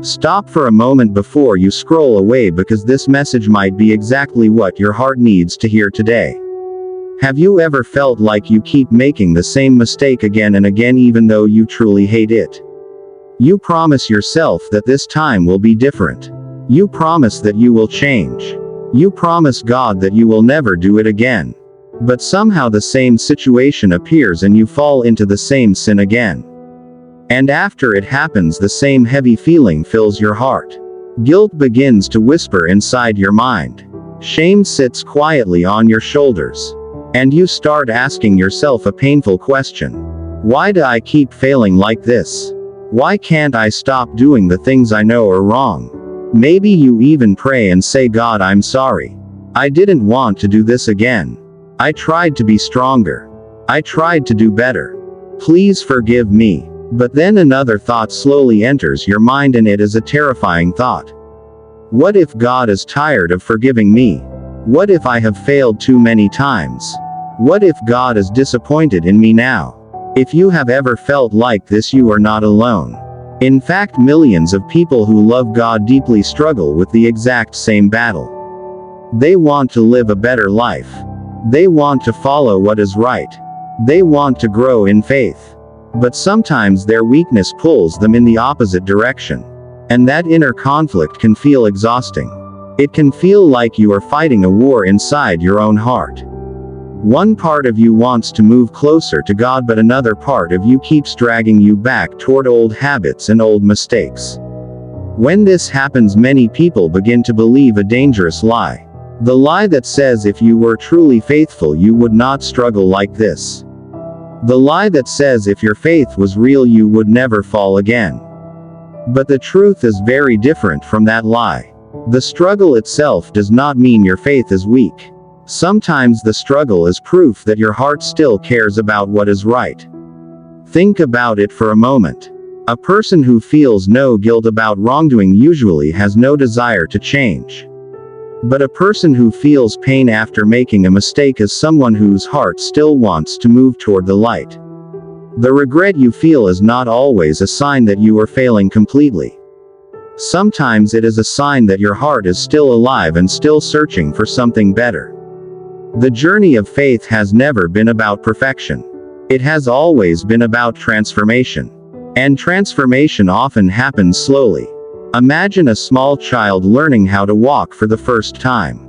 Stop for a moment before you scroll away, because this message might be exactly what your heart needs to hear today. Have you ever felt like you keep making the same mistake again and again even though you truly hate it? You promise yourself that this time will be different. You promise that you will change. You promise God that you will never do it again. But somehow the same situation appears and you fall into the same sin again. And after it happens, the same heavy feeling fills your heart. Guilt begins to whisper inside your mind. Shame sits quietly on your shoulders. And you start asking yourself a painful question. Why do I keep failing like this? Why can't I stop doing the things I know are wrong? Maybe you even pray and say, God, I'm sorry. I didn't want to do this again. I tried to be stronger. I tried to do better. Please forgive me. But then another thought slowly enters your mind, and it is a terrifying thought. What if God is tired of forgiving me? What if I have failed too many times? What if God is disappointed in me now? If you have ever felt like this, you are not alone. In fact, millions of people who love God deeply struggle with the exact same battle. They want to live a better life. They want to follow what is right. They want to grow in faith. But sometimes their weakness pulls them in the opposite direction. And that inner conflict can feel exhausting. It can feel like you are fighting a war inside your own heart. One part of you wants to move closer to God, but another part of you keeps dragging you back toward old habits and old mistakes. When this happens, many people begin to believe a dangerous lie. The lie that says if you were truly faithful, you would not struggle like this. The lie that says if your faith was real, you would never fall again. But the truth is very different from that lie. The struggle itself does not mean your faith is weak. Sometimes the struggle is proof that your heart still cares about what is right. Think about it for a moment. A person who feels no guilt about wrongdoing usually has no desire to change. But a person who feels pain after making a mistake is someone whose heart still wants to move toward the light. The regret you feel is not always a sign that you are failing completely. Sometimes it is a sign that your heart is still alive and still searching for something better. The journey of faith has never been about perfection. It has always been about transformation. And transformation often happens slowly. Imagine a small child learning how to walk for the first time.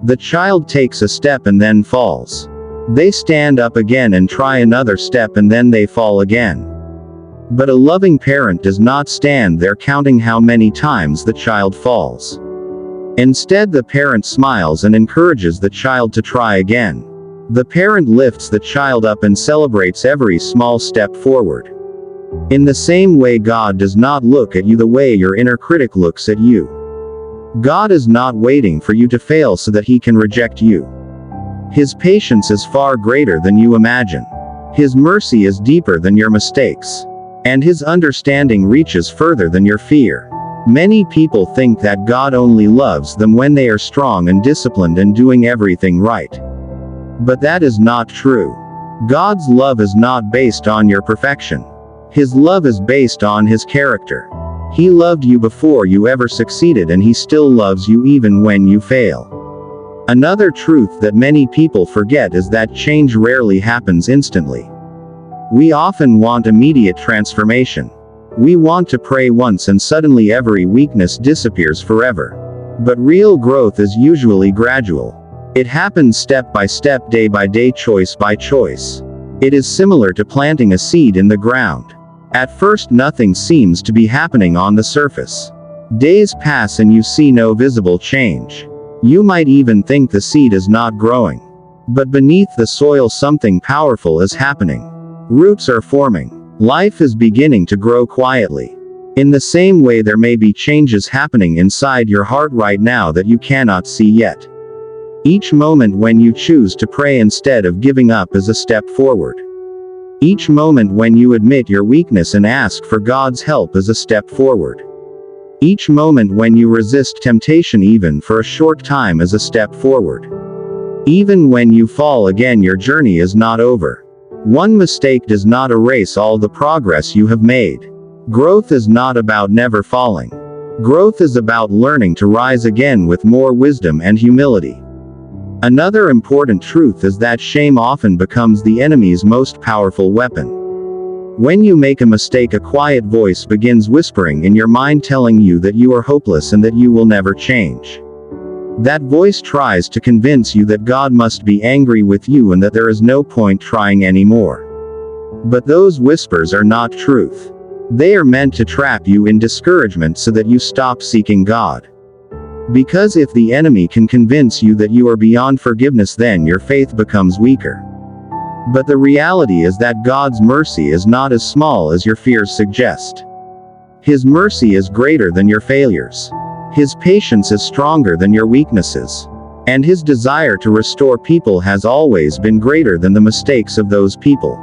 The child takes a step and then falls. They stand up again and try another step, and then they fall again. But a loving parent does not stand there counting how many times the child falls. Instead, the parent smiles and encourages the child to try again. The parent lifts the child up and celebrates every small step forward. In the same way, God does not look at you the way your inner critic looks at you. God is not waiting for you to fail so that He can reject you. His patience is far greater than you imagine. His mercy is deeper than your mistakes. And His understanding reaches further than your fear. Many people think that God only loves them when they are strong and disciplined and doing everything right. But that is not true. God's love is not based on your perfection. His love is based on His character. He loved you before you ever succeeded, and He still loves you even when you fail. Another truth that many people forget is that change rarely happens instantly. We often want immediate transformation. We want to pray once and suddenly every weakness disappears forever. But real growth is usually gradual. It happens step by step, day by day, choice by choice. It is similar to planting a seed in the ground. At first, nothing seems to be happening on the surface. Days pass and you see no visible change. You might even think the seed is not growing. But beneath the soil, something powerful is happening. Roots are forming. Life is beginning to grow quietly. In the same way, there may be changes happening inside your heart right now that you cannot see yet. Each moment when you choose to pray instead of giving up is a step forward. Each moment when you admit your weakness and ask for God's help is a step forward. Each moment when you resist temptation even for a short time is a step forward. Even when you fall again, your journey is not over. One mistake does not erase all the progress you have made. Growth is not about never falling. Growth is about learning to rise again with more wisdom and humility. Another important truth is that shame often becomes the enemy's most powerful weapon. When you make a mistake, a quiet voice begins whispering in your mind, telling you that you are hopeless and that you will never change. That voice tries to convince you that God must be angry with you and that there is no point trying anymore. But those whispers are not truth. They are meant to trap you in discouragement so that you stop seeking God. Because if the enemy can convince you that you are beyond forgiveness, then your faith becomes weaker. But the reality is that God's mercy is not as small as your fears suggest. His mercy is greater than your failures. His patience is stronger than your weaknesses. And his desire to restore people has always been greater than the mistakes of those people.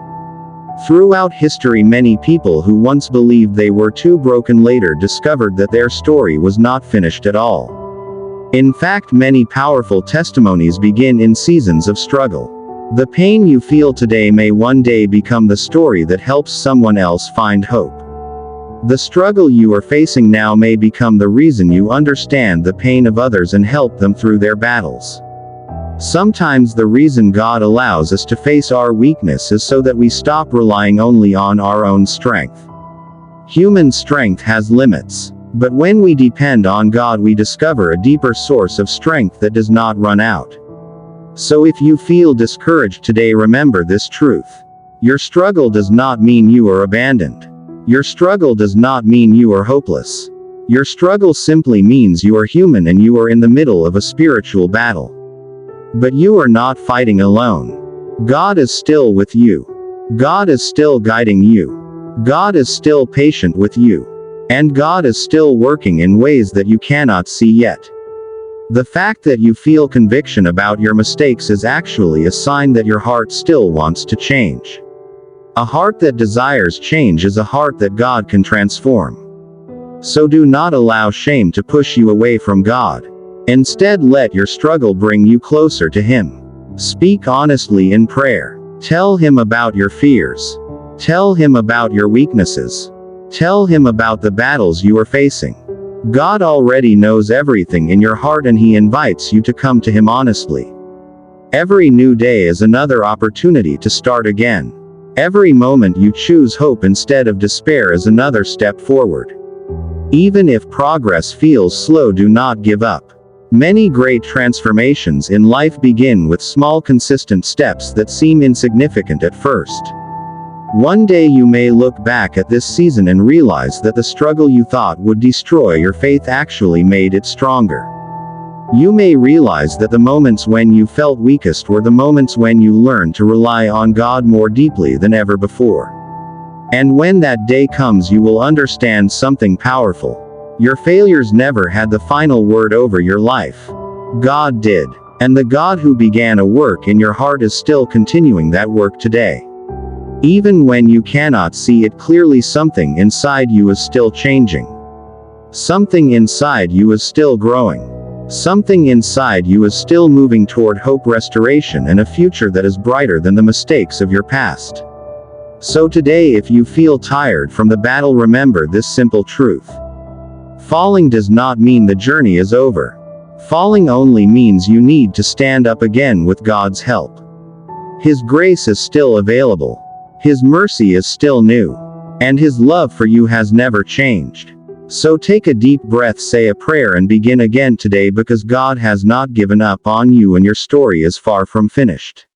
Throughout history, many people who once believed they were too broken later discovered that their story was not finished at all. In fact, many powerful testimonies begin in seasons of struggle. The pain you feel today may one day become the story that helps someone else find hope. The struggle you are facing now may become the reason you understand the pain of others and help them through their battles. Sometimes the reason God allows us to face our weakness is so that we stop relying only on our own strength. Human strength has limits. But when we depend on God, we discover a deeper source of strength that does not run out. So if you feel discouraged today, remember this truth. Your struggle does not mean you are abandoned. Your struggle does not mean you are hopeless. Your struggle simply means you are human and you are in the middle of a spiritual battle. But you are not fighting alone. God is still with you. God is still guiding you. God is still patient with you. And God is still working in ways that you cannot see yet. The fact that you feel conviction about your mistakes is actually a sign that your heart still wants to change. A heart that desires change is a heart that God can transform. So do not allow shame to push you away from God. Instead, let your struggle bring you closer to Him. Speak honestly in prayer. Tell Him about your fears. Tell Him about your weaknesses. Tell Him about the battles you are facing. God already knows everything in your heart and He invites you to come to Him honestly. Every new day is another opportunity to start again. Every moment you choose hope instead of despair is another step forward. Even if progress feels slow, do not give up. Many great transformations in life begin with small, consistent steps that seem insignificant at first. One day you may look back at this season and realize that the struggle you thought would destroy your faith actually made it stronger. You may realize that the moments when you felt weakest were the moments when you learned to rely on God more deeply than ever before. And when that day comes, you will understand something powerful. Your failures never had the final word over your life. God did. And the God who began a work in your heart is still continuing that work today. Even when you cannot see it clearly, something inside you is still changing. Something inside you is still growing. Something inside you is still moving toward hope, restoration, and a future that is brighter than the mistakes of your past. So today, if you feel tired from the battle, remember this simple truth. Falling does not mean the journey is over. Falling only means you need to stand up again with God's help. His grace is still available. His mercy is still new. And His love for you has never changed. So take a deep breath, say a prayer, and begin again today, because God has not given up on you and your story is far from finished.